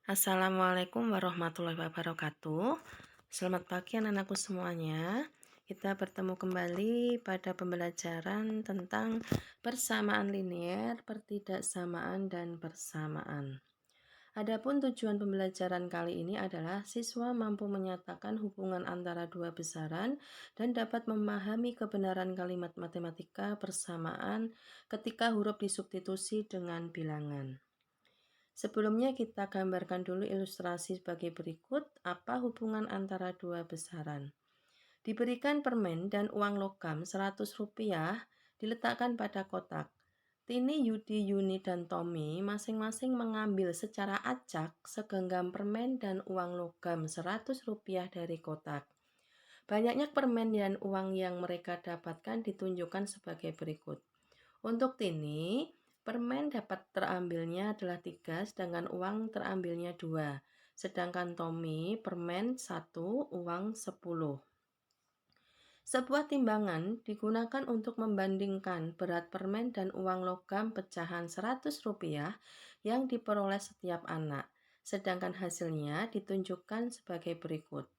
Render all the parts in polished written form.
Assalamualaikum warahmatullahi wabarakatuh. Selamat pagi anak-anakku semuanya. Kita bertemu kembali pada pembelajaran tentang persamaan linear, pertidaksamaan, dan persamaan. Adapun tujuan pembelajaran kali ini adalah siswa mampu menyatakan hubungan antara dua besaran dan dapat memahami kebenaran kalimat matematika persamaan ketika huruf disubstitusi dengan bilangan. Sebelumnya kita gambarkan dulu ilustrasi sebagai berikut. Apa hubungan antara dua besaran? Diberikan permen dan uang logam Rp100 diletakkan pada kotak. Tini, Yudi, Yuni, dan Tommy masing-masing mengambil secara acak segenggam permen dan uang logam Rp100 dari kotak. Banyaknya permen dan uang yang mereka dapatkan ditunjukkan sebagai berikut. Untuk Tini, permen dapat terambilnya adalah 3, sedangkan uang terambilnya 2. Sedangkan Tommy, permen 1, uang 10. Sebuah timbangan digunakan untuk membandingkan berat permen dan uang logam pecahan Rp100 yang diperoleh setiap anak. Sedangkan hasilnya ditunjukkan sebagai berikut.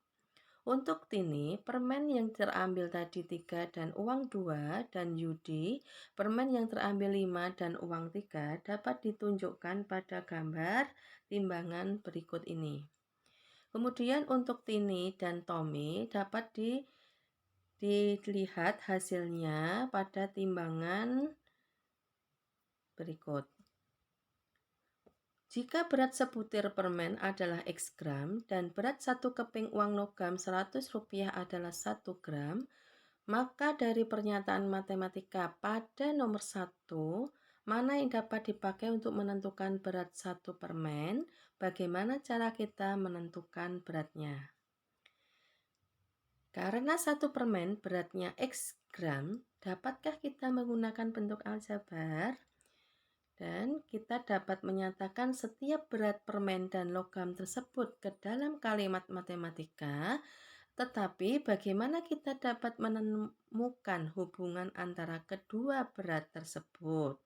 Untuk Tini, permen yang terambil tadi 3 dan uang 2, dan Yudi, permen yang terambil 5 dan uang 3 dapat ditunjukkan pada gambar timbangan berikut ini. Kemudian untuk Tini dan Tommy dapat dilihat hasilnya pada timbangan berikut. Jika berat sebutir permen adalah X gram dan berat 1 keping uang logam Rp100 adalah 1 gram, maka dari pernyataan matematika pada nomor 1, mana yang dapat dipakai untuk menentukan berat 1 permen? Bagaimana cara kita menentukan beratnya? Karena 1 permen beratnya X gram, dapatkah kita menggunakan bentuk aljabar? Dan kita dapat menyatakan setiap berat permen dan logam tersebut ke dalam kalimat matematika, tetapi bagaimana kita dapat menemukan hubungan antara kedua berat tersebut?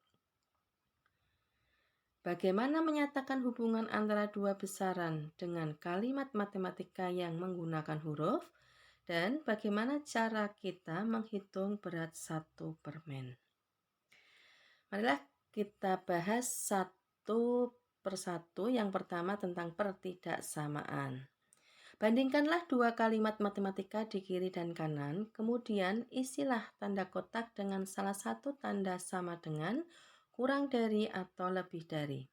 Bagaimana menyatakan hubungan antara dua besaran dengan kalimat matematika yang menggunakan huruf? Dan bagaimana cara kita menghitung berat 1 permen? Marilah kita bahas satu persatu. Yang pertama tentang pertidaksamaan. Bandingkanlah dua kalimat matematika di kiri dan kanan, kemudian isilah tanda kotak dengan salah satu tanda sama dengan, kurang dari, atau lebih dari.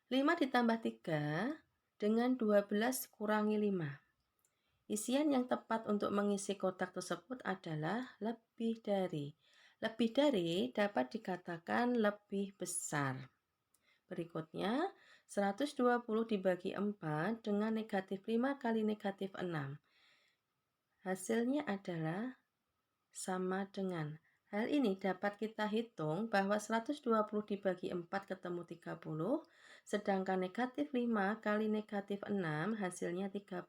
5 ditambah 3 dengan 12 kurangi 5. Isian yang tepat untuk mengisi kotak tersebut adalah lebih dari. Lebih dari dapat dikatakan lebih besar. Berikutnya, 120 dibagi 4 dengan negatif 5 kali negatif 6. Hasilnya adalah sama dengan. Hal ini dapat kita hitung bahwa 120 dibagi 4 ketemu 30, sedangkan negatif 5 kali negatif 6 hasilnya 30.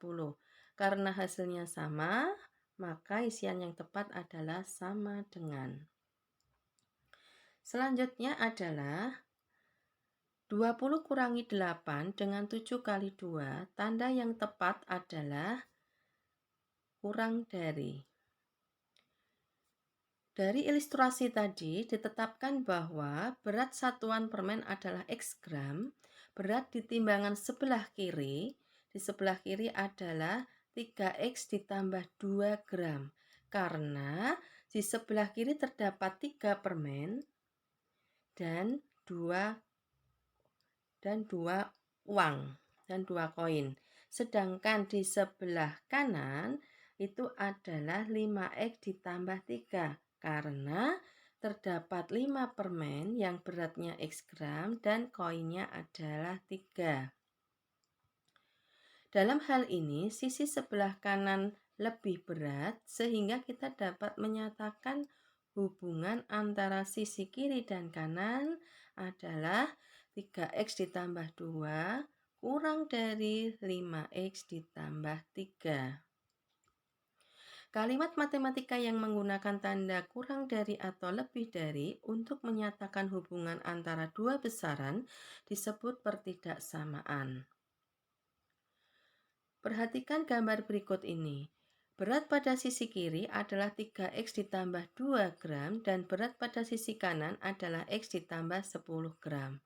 Karena hasilnya sama, maka isian yang tepat adalah sama dengan. Selanjutnya adalah 20 kurangi 8 dengan 7 kali 2, tanda yang tepat adalah kurang dari. Dari ilustrasi tadi ditetapkan bahwa berat satuan permen adalah X gram, berat di timbangan sebelah kiri, di sebelah kiri adalah 3X ditambah 2 gram. Karena di sebelah kiri terdapat 3 permen dan 2 uang dan 2 koin. Sedangkan di sebelah kanan itu adalah 5X ditambah 3 karena terdapat 5 permen yang beratnya X gram dan koinnya adalah 3. Dalam hal ini sisi sebelah kanan lebih berat sehingga kita dapat menyatakan hubungan antara sisi kiri dan kanan adalah 3X ditambah 2 kurang dari 5X ditambah 3. Kalimat matematika yang menggunakan tanda kurang dari atau lebih dari untuk menyatakan hubungan antara dua besaran disebut pertidaksamaan. Perhatikan gambar berikut ini. Berat pada sisi kiri adalah 3x ditambah 2 gram dan berat pada sisi kanan adalah x ditambah 10 gram.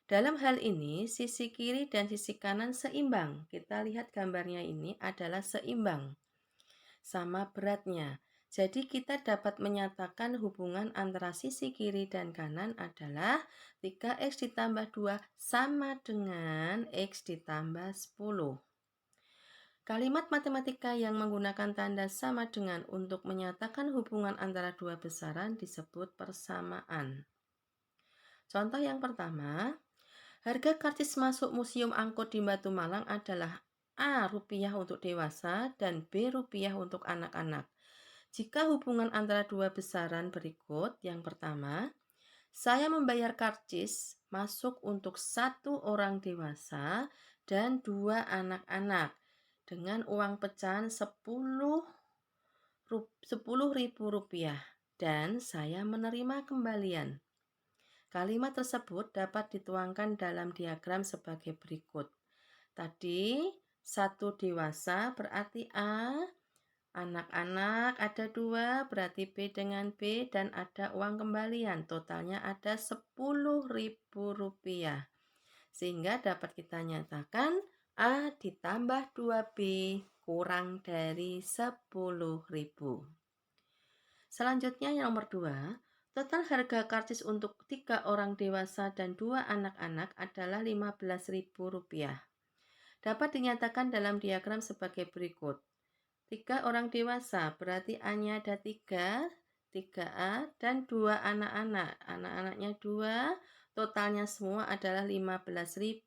Dalam hal ini, sisi kiri dan sisi kanan seimbang. Kita lihat gambarnya ini adalah seimbang, sama beratnya. Jadi kita dapat menyatakan hubungan antara sisi kiri dan kanan adalah 3x ditambah 2 sama dengan x ditambah 10. Kalimat matematika yang menggunakan tanda sama dengan untuk menyatakan hubungan antara dua besaran disebut persamaan. Contoh yang pertama, harga karcis masuk Museum Angkut di Batu Malang adalah A rupiah untuk dewasa dan B rupiah untuk anak-anak. Jika hubungan antara dua besaran berikut, yang pertama, saya membayar karcis masuk untuk 1 orang dewasa dan 2 anak-anak dengan uang pecahan 10.000 rupiah dan saya menerima kembalian. Kalimat tersebut dapat dituangkan dalam diagram sebagai berikut. Tadi 1 dewasa berarti A, anak-anak ada 2 berarti B dengan B dan ada uang kembalian. Totalnya ada 10.000 rupiah. Sehingga dapat kita nyatakan A ditambah 2B kurang dari 10.000. Selanjutnya yang nomor 2, total harga karcis untuk 3 orang dewasa dan 2 anak-anak adalah Rp15.000. Dapat dinyatakan dalam diagram sebagai berikut. 3 orang dewasa berarti A-nya ada 3, 3A dan 2 anak-anak. Anak-anaknya 2, totalnya semua adalah 15.000.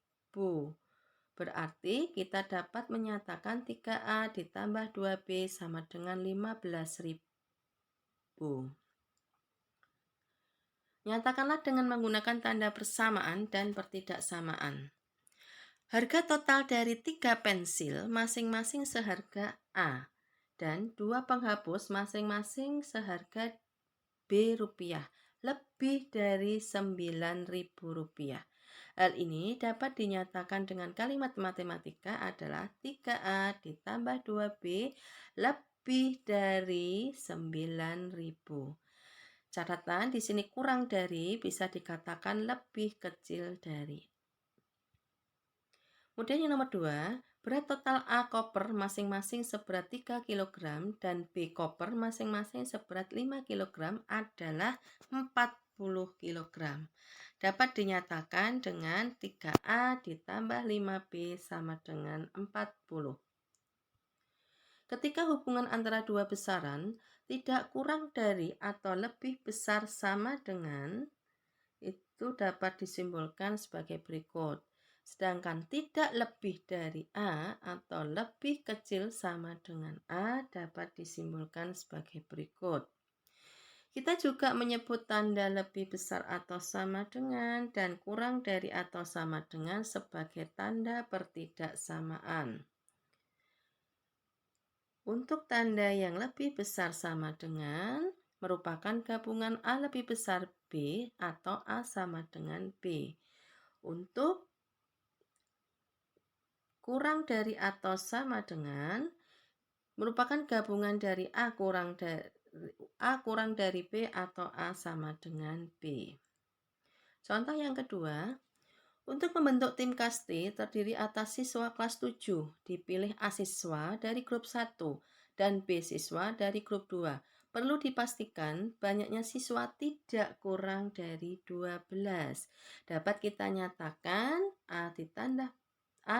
Berarti kita dapat menyatakan 3A ditambah 2B sama dengan 15.000. Nyatakanlah dengan menggunakan tanda persamaan dan pertidaksamaan. Harga total dari 3 pensil masing-masing seharga A dan 2 penghapus masing-masing seharga B rupiah, lebih dari 9.000 rupiah. Hal ini dapat dinyatakan dengan kalimat matematika adalah 3A ditambah 2B lebih dari 9.000. Catatan di sini kurang dari bisa dikatakan lebih kecil dari. Kemudian yang nomor 2, berat total A koper masing-masing seberat 3 kg dan B koper masing-masing seberat 5 kg adalah 40 kg. Dapat dinyatakan dengan 3A ditambah 5B sama dengan 40. Ketika hubungan antara dua besaran tidak kurang dari atau lebih besar sama dengan, itu dapat disimbolkan sebagai berikut. Sedangkan tidak lebih dari A atau lebih kecil sama dengan A dapat disimbolkan sebagai berikut. Kita juga menyebut tanda lebih besar atau sama dengan dan kurang dari atau sama dengan sebagai tanda pertidaksamaan. Untuk tanda yang lebih besar sama dengan merupakan gabungan A lebih besar B atau A sama dengan B. Untuk kurang dari atau sama dengan merupakan gabungan dari A kurang dari B atau A sama dengan B. Contoh yang kedua, untuk membentuk tim kasti terdiri atas siswa kelas 7, dipilih A siswa dari grup 1 dan B siswa dari grup 2. Perlu dipastikan banyaknya siswa tidak kurang dari 12. Dapat kita nyatakan A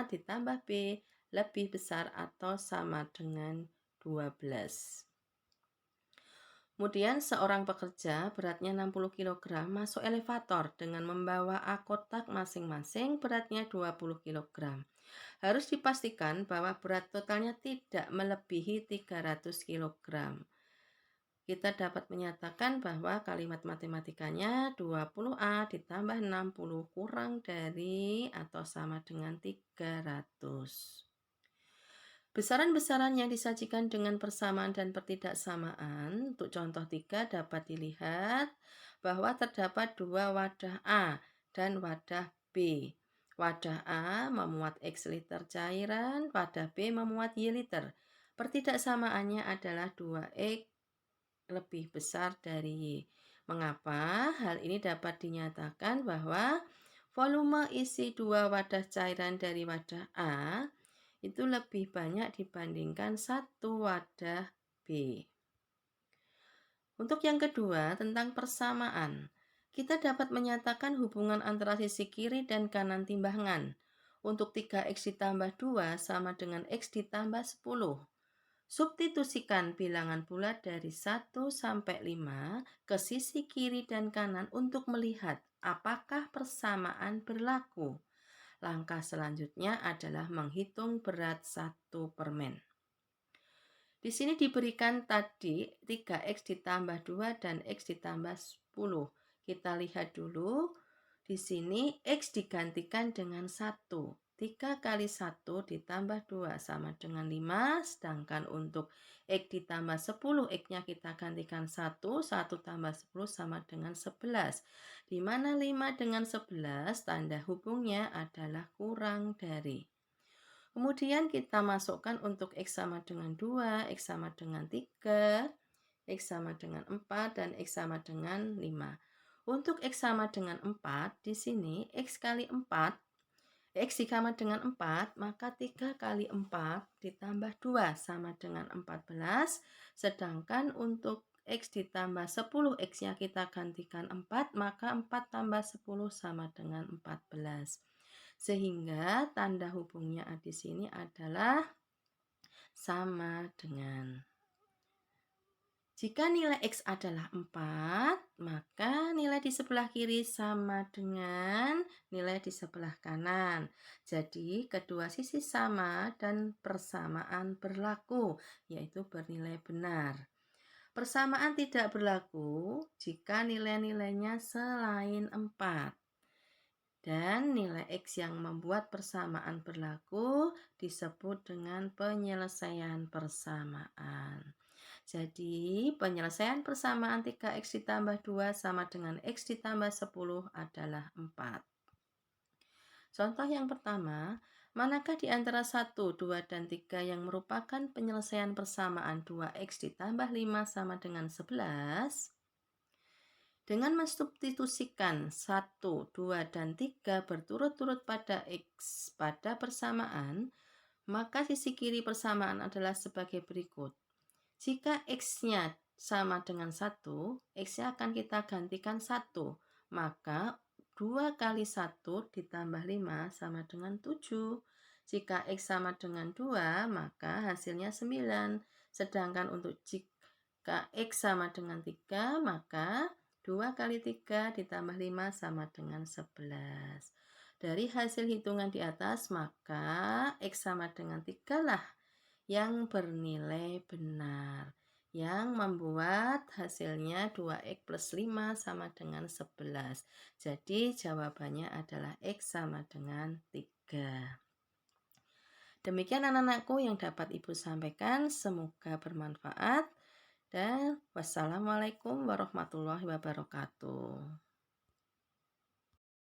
ditambah B lebih besar atau sama dengan 12. Kemudian seorang pekerja beratnya 60 kg masuk elevator dengan membawa A kotak masing-masing beratnya 20 kg. Harus dipastikan bahwa berat totalnya tidak melebihi 300 kg. Kita dapat menyatakan bahwa kalimat matematikanya 20A ditambah 60 kurang dari atau sama dengan 300. Besaran-besaran yang disajikan dengan persamaan dan pertidaksamaan, untuk contoh 3 dapat dilihat bahwa terdapat 2 wadah A dan wadah B. Wadah A memuat X liter cairan, wadah B memuat Y liter. Pertidaksamaannya adalah 2X lebih besar dari Y. Mengapa? Hal ini dapat dinyatakan bahwa volume isi dua wadah cairan dari wadah A itu lebih banyak dibandingkan satu wadah B. Untuk yang kedua, tentang persamaan. Kita dapat menyatakan hubungan antara sisi kiri dan kanan timbangan. Untuk 3X ditambah 2 sama dengan X ditambah 10. Substitusikan bilangan bulat dari 1 sampai 5 ke sisi kiri dan kanan untuk melihat apakah persamaan berlaku. Langkah selanjutnya adalah menghitung berat satu permen. Di sini diberikan tadi 3X ditambah 2 dan X ditambah 10. Kita lihat dulu. Di sini X digantikan dengan 1. 3 kali 1 ditambah 2 sama dengan 5. Sedangkan untuk X ditambah 10, X-nya kita gantikan 1. 1 tambah 10 sama dengan 11. Di mana 5 dengan 11 tanda hubungnya adalah kurang dari. Kemudian kita masukkan untuk X sama dengan 2, X sama dengan 3, X sama dengan 4, dan X sama dengan 5. Untuk X sama dengan 4, di sini X kali 4, X sama dengan 4, maka 3 kali 4 ditambah 2 sama dengan 14, sedangkan untuk X ditambah 10, X-nya kita gantikan 4, maka 4 tambah 10 sama dengan 14. Sehingga tanda hubungnya di sini adalah sama dengan. Jika nilai X adalah 4, maka nilai di sebelah kiri sama dengan nilai di sebelah kanan. Jadi kedua sisi sama dan persamaan berlaku, yaitu bernilai benar. Persamaan tidak berlaku jika nilai-nilainya selain 4. Dan nilai X yang membuat persamaan berlaku disebut dengan penyelesaian persamaan. Jadi, penyelesaian persamaan 3X ditambah 2 sama dengan X ditambah 10 adalah 4. Contoh yang pertama, manakah di antara 1, 2, dan 3 yang merupakan penyelesaian persamaan 2X ditambah 5 sama dengan 11? Dengan mensubstitusikan 1, 2, dan 3 berturut-turut pada X pada persamaan, maka sisi kiri persamaan adalah sebagai berikut. Jika X-nya sama dengan 1, X-nya akan kita gantikan 1. Maka 2 kali 1 ditambah 5 sama dengan 7. Jika X sama dengan 2, maka hasilnya 9. Sedangkan untuk jika X sama dengan 3, maka 2 kali 3 ditambah 5 sama dengan 11. Dari hasil hitungan di atas, maka X sama dengan 3 lah yang bernilai benar, yang membuat hasilnya 2X plus 5 sama dengan 11. Jadi jawabannya adalah X sama dengan 3. Demikian anak-anakku yang dapat Ibu sampaikan, semoga bermanfaat. Dan wassalamualaikum warahmatullahi wabarakatuh.